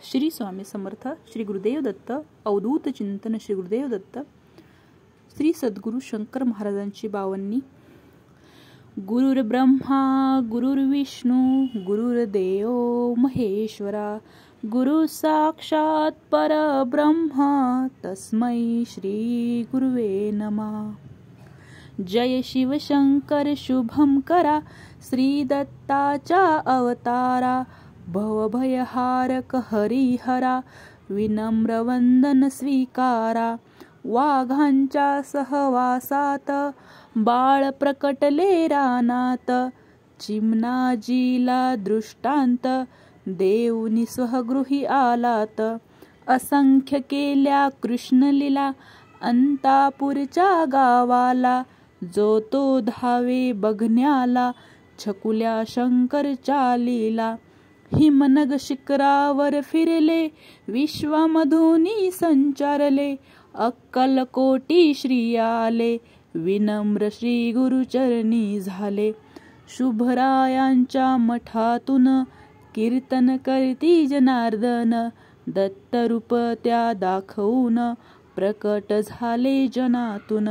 श्री स्वामी समर्थ, श्री गुरुदेव दत्त, अवधूत चिंतन श्री गुरुदेव दत्त, श्री सद्गुरु शंकर महाराजांची 52वी. गुरुर् ब्रह्मा गुरुर्विष्णू गुरुर्देव महेश्वरा, गुरु साक्षात परब्रह्म तस्मै श्री गुरुवे नमः. जय शिव शंकर शुभम करा, श्री दत्ताचा अवतारा, भवभयहारक हरिहरा, विनम्र वंदन स्वीकारा. वाघांच्या सहवासात बाळ प्रकटले रानात, चिमणाजीला दृष्टांत देऊनी स्वगृही आलात. असंख्य केल्या कृष्णलीला अंतापूरच्या गावाला, जो तो धावे बघण्याला छकुल्या शंकरच्या लीला. हिमनग शिखरावर फिरले विश्वमधुनी संचारले, अक्कलकोटी श्री आले विनम्र श्री गुरुचरणी झाले. शुभरायांच्या मठातून कीर्तन करती जनार्दन, दत्तरूप त्या दाखवून प्रकट झाले जनातून.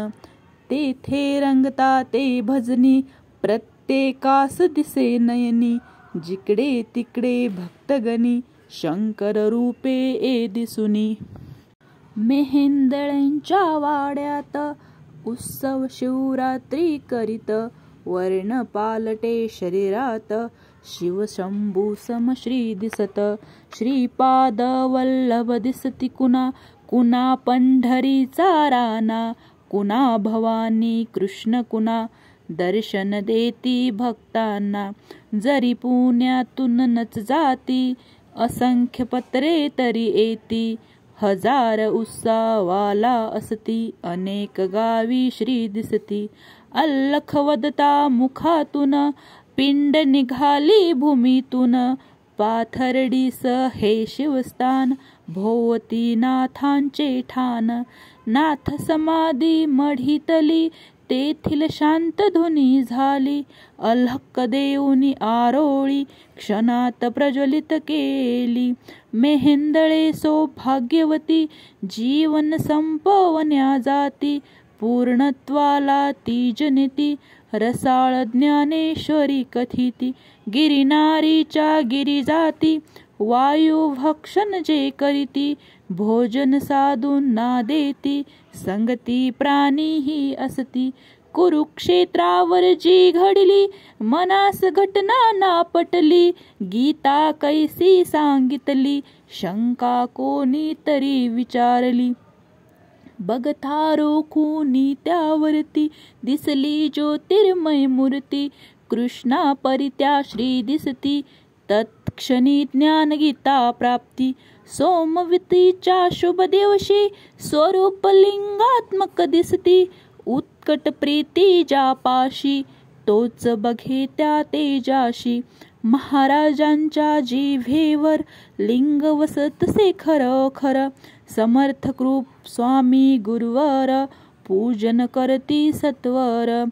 तेथे रंगता ते भजनी प्रत्येकास दिसे नयनी, जिकडे तिकडे भक्तगणी शंकर रूपे ए दिसुनी. मेहेंदळ्यांच्या वाड्यात उत्सव शिवरात्री करीत, वर्ण पालटे शरीरात शिवशंभू सम श्री दिसत. श्रीपाद वल्लभ दिसती कुणा कुणा पंढरीचा राना, कुणा भवानी कृष्ण कुणा दर्शन देती भक्तांना. जरी पुण्यातून नच जाती असंख्य पत्रे तरी येती, हजार उत्सवाला असती अनेक गावी श्री दिसती. अल्लख वदता मुखातून पिंड निघाली भूमीतून, पाथर्डीस हे शिवस्थान भोवती नाथांचे ठाण. नाथ समाधी मढीतली तेथील शांत धुनी झाली, अल्हक देऊनी आरोळी क्षणात प्रज्वलित केली. मेहेंदळे सौभाग्यवती जीवन संपवण्या जाती, पूर्णत्वाला ती जनिती रसाळ ज्ञानेश्वरी कथिती. गिरिनारीच्या गिरी जाती वायू भक्षण जे करीती, भोजन साधून ना देती संगती प्राणीही असती. कुरुक्षेत्रावर जी घडली मनास घटना ना पटली, गीता कैसी सांगितली शंका कोणी तरी विचारली. बघता रोखुनी त्यावरती दिसली ज्योतिर्मय मूर्ती, कृष्णा परित्या श्री दिसती तत्क्षणी ज्ञान गीता प्राप्ती. सोमवतीच्या शुभ दिवशी स्वरूप लिंगात्मक दिसती, उत्कट प्रीती जापाशी तोच बघे त्या तेजाशी. महाराजांच्या जिव्हेवर लिंग वसतसे खरोखर, समर्थ कृप स्वामी गुरुवर पूजन करती सत्वर.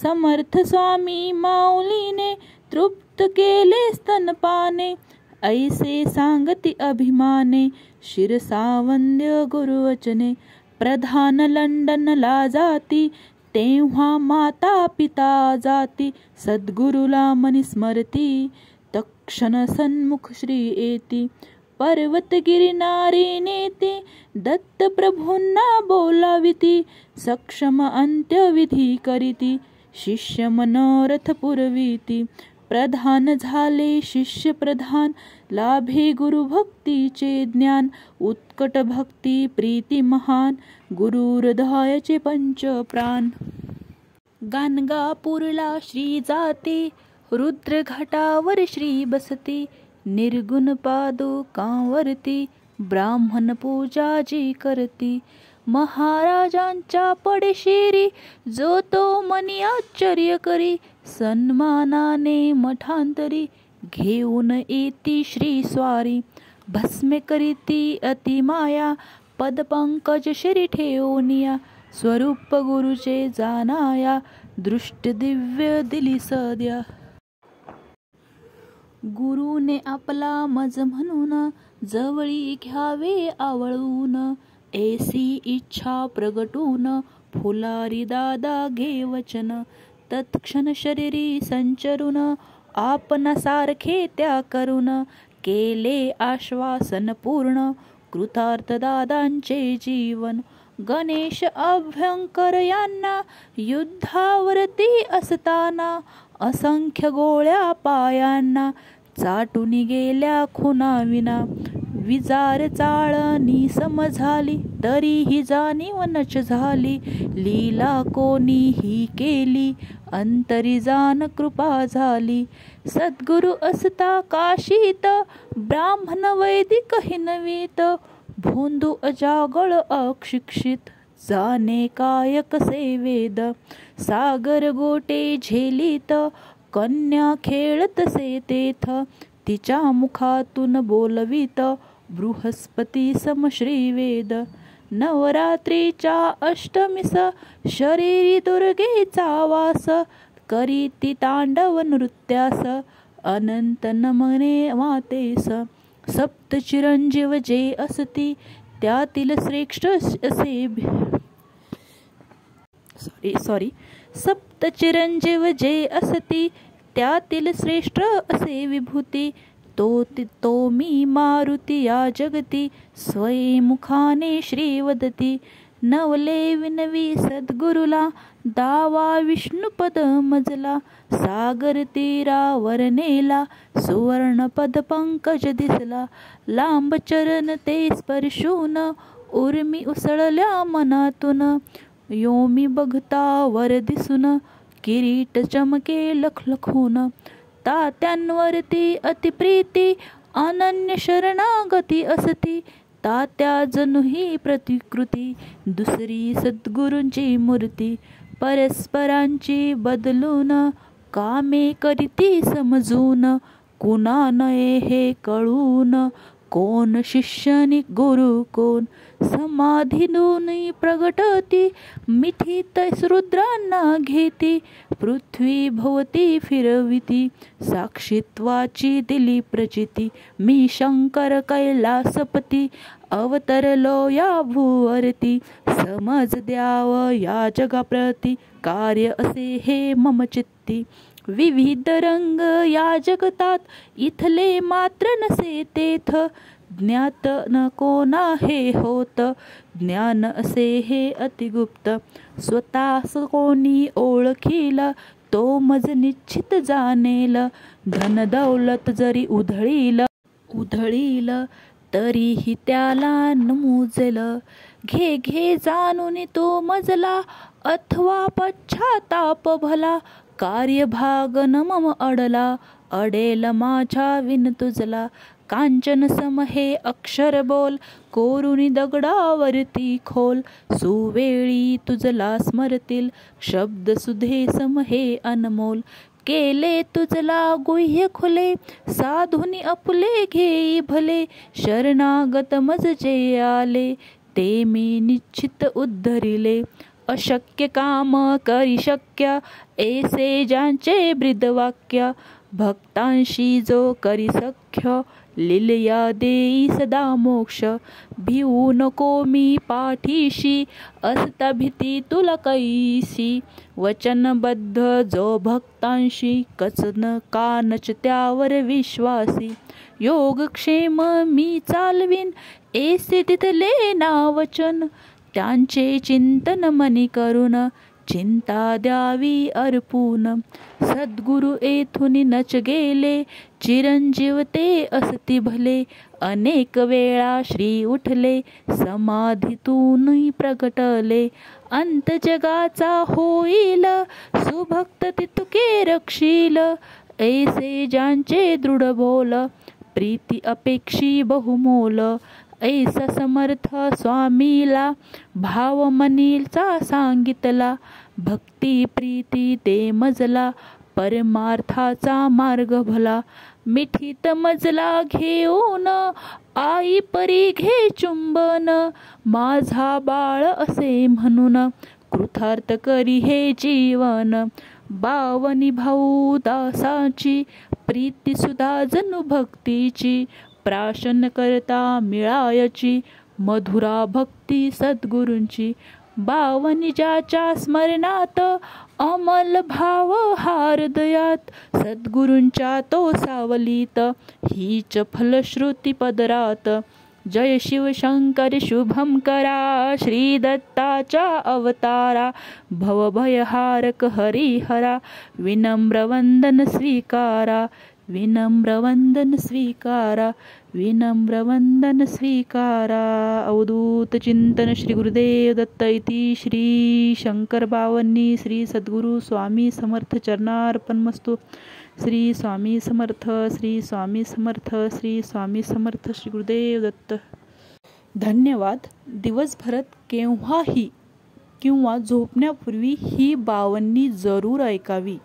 समर्थ स्वामी माऊलीने तृप्त केले स्तनपाने, ऐसे सांगती अभिमाने शिरसावंद्य गुरुवचने. प्रधान लंडनला जाती तेव्हा माता पिता जाती, सद्गुरुला मनी स्मरती तक्षण सन्मुख श्री येती. पर्वत गिरिनारी नेती दत्त प्रभूंना बोलाविती, सक्षम अंत्यविधी करीती शिष्य मनोरथ पुरविती. प्रधान झाले शिष्य प्रधान, लाभे गुरुभक्तीचे ज्ञान. उत्कट भक्ती प्रीती महान, गुरु हृदयाचे पंच प्राण. गाणगापूरला श्री जाती, रुद्र घाटावर श्री बसती. निर्गुण पादुकांवरती ब्राह्मण पूजा जी करती. महाराजांच्या पडेशिरी जो तो मनी आश्चर्य करी, सन्मानाने मठांतरी घेऊन येती श्री स्वारी. भस्मे करीती अति माया पदपंकज शिरी ठेवूनिया, स्वरूप गुरुचे जाणाया दृष्ट दिव्य दिली सद्या. गुरुने आपला मज म्हणून जवळी घ्यावे आवळून. ऐसी इच्छा प्रगटून फुलारी दादा घे वचन. तत्क्षण शरीरी संचरून आपणा सारखे त्या करून. केले आश्वासन पूर्ण कृतार्थ दादांचे जीवन. गणेश अभ्यंकर यांना युद्धावरती असताना असंख्य गोळ्या पायांना चाटून गेल्या खुनाविना. विजार चाळणी समझाली तरीही जाणीव नच झाली. लीला कोणीही केली अंतरी जाण कृपा झाली. सद्गुरु असता काशीत ब्राह्मण वैदिक हिनवीत. भोंदू अजागळ अशिक्षित जाणे काय कसे वेद. सागर गोटे झेलीत कन्या खेळतसे तेथ. तिच्या मुखातून बोलवीत बृहस्पती सम श्रीवेद. नवरात्रीच्या अष्टमीस शरीरी दुर्गेचा वास. करीती तांडव नृत्यास अनंत नमने मातेस. सप्त चिरंजीव जे असती त्यातील श्रेष्ठ असे सप्त चिरंजीव जे असती त्यातील श्रेष्ठ असे विभूती. तो मी मारुती या जगती स्वयंमुखाने श्री वदती. नवले विनवी सद्गुरुला दावा विष्णुपद मजला. सागर तीरावर नेला सुवर्ण पद पंकज दिसला. लांब चरण ते स्पर्शून उर्मी उसळल्या मनातून. योमी बघता वर दिसून किरीट चमके लखलखून. तात्यांवरती अतिप्रीती अनन्य शरणागती असती. तात्या जणू ही प्रतिकृती दुसरी सद्गुरूंची मूर्ती. परस्परांची बदलून कामे करीती समजून. कुणा नये हे कळून कोण शिष्यनी गुरु कोण. समाधीतून प्रगटती मिथित रुद्रांना घेती. पृथ्वी भोवती फिरविती साक्षीत्वाची दिली प्रचिती. मी शंकर कैलासपती अवतरलो या भूवरती. समज द्याव या जगाप्रती कार्य असे हे मम चित्ती. विविध रंग या जगतात इथले मात्र नसे तेथ. ज्ञात न कोणा हे होत ज्ञान असे हे अतिगुप्त. स्वतःस कोणी ओळखील तो मज निश्चित जाणेल. धन दौलत जरी उधळील तरीही त्याला नमुजेल. घे जाणून तो मजला अथवा पश्चाताप भला. कार्यभाग न मम अडला अडेल माझ्या विन तुझला. कांचन सम हे अक्षर बोल कोरुनी दगडावरती खोल. सुवेळी तुझला स्मरतील शब्द सुधे सम हे अनमोल. केले तुझला गुह्य खुले साधुनी अपुले घेई भले. शरणागत मज जे आले ते मी निश्चित उद्धरिले. अशक्य काम करी शक्य ऐसे ज्यांचे ब्रीदवाक्य. भक्तांशी जो करी सख्य लिलया देई सदा मोक्ष. भिवू नको मी पाठीशी असता भीती तुला कैसी. वचनबद्ध जो भक्तांशी कचन कानच त्यावर विश्वासी. योगक्षेम मी चालवीन ऐसे तिथले नावचन. त्यांचे चिंतन मनी करून चिंता द्यावी अर्पून. सद्गुरु येथून नच गेले चिरंजीव ते असती भले. अनेक वेळा श्री उठले समाधीतून प्रगटले. अंत जगाचा होईल सुभक्त तितके रक्षील. ऐसे ज्यांचे दृढ बोल प्रीती अपेक्षी बहुमोल. ऐसा समर्थ स्वामीला भाव मनीचा सांगितला. भक्ती प्रीती ते मजला परमार्थाचा मार्ग भला. मिठीत मजला घेऊन आई परी घे चुंबन. माझा बाळ असे म्हणून कृतार्थ करी हे जीवन. बावनी भाऊ दासाची प्रीती सुधा जणू भक्तीची प्राशन करता मिळायची मधुरा भक्ती सद्गुरूंची बावनी ज्याच्या स्मरणात अमल भाव हृदयात सद्गुरूंच्या तो सावलीत हीच फलश्रुती पदरात जय शिव शंकर शुभम करा श्री दत्ताच्या अवतारा भवभयहारक हरिहरा विनम्र वंदन स्वीकारा विनम्र वंदन स्वीकारा विनम्र वंदन स्वीकारा. अवधूत चिंतन श्री गुरुदेव दत्त इति श्री शंकर बावन्नी श्री सद्गुरु स्वामी समर्थ चरणार्पणमस्तु. श्री स्वामी समर्थ श्री स्वामी समर्थ श्री स्वामी समर्थ श्री गुरुदेव दत्त. धन्यवाद. दिवसभरात केव्हाही किंवा झोपण्यापूर्वी ही बावन्नी जरूर ऐकावी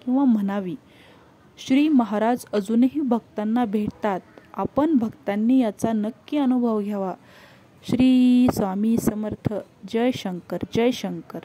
किंवा म्हणावी. श्री महाराज अजूनही भक्तांना भेटतात. आपण भक्तांनी याचा नक्की अनुभव घ्यावा. श्री स्वामी समर्थ. जय शंकर जय शंकर.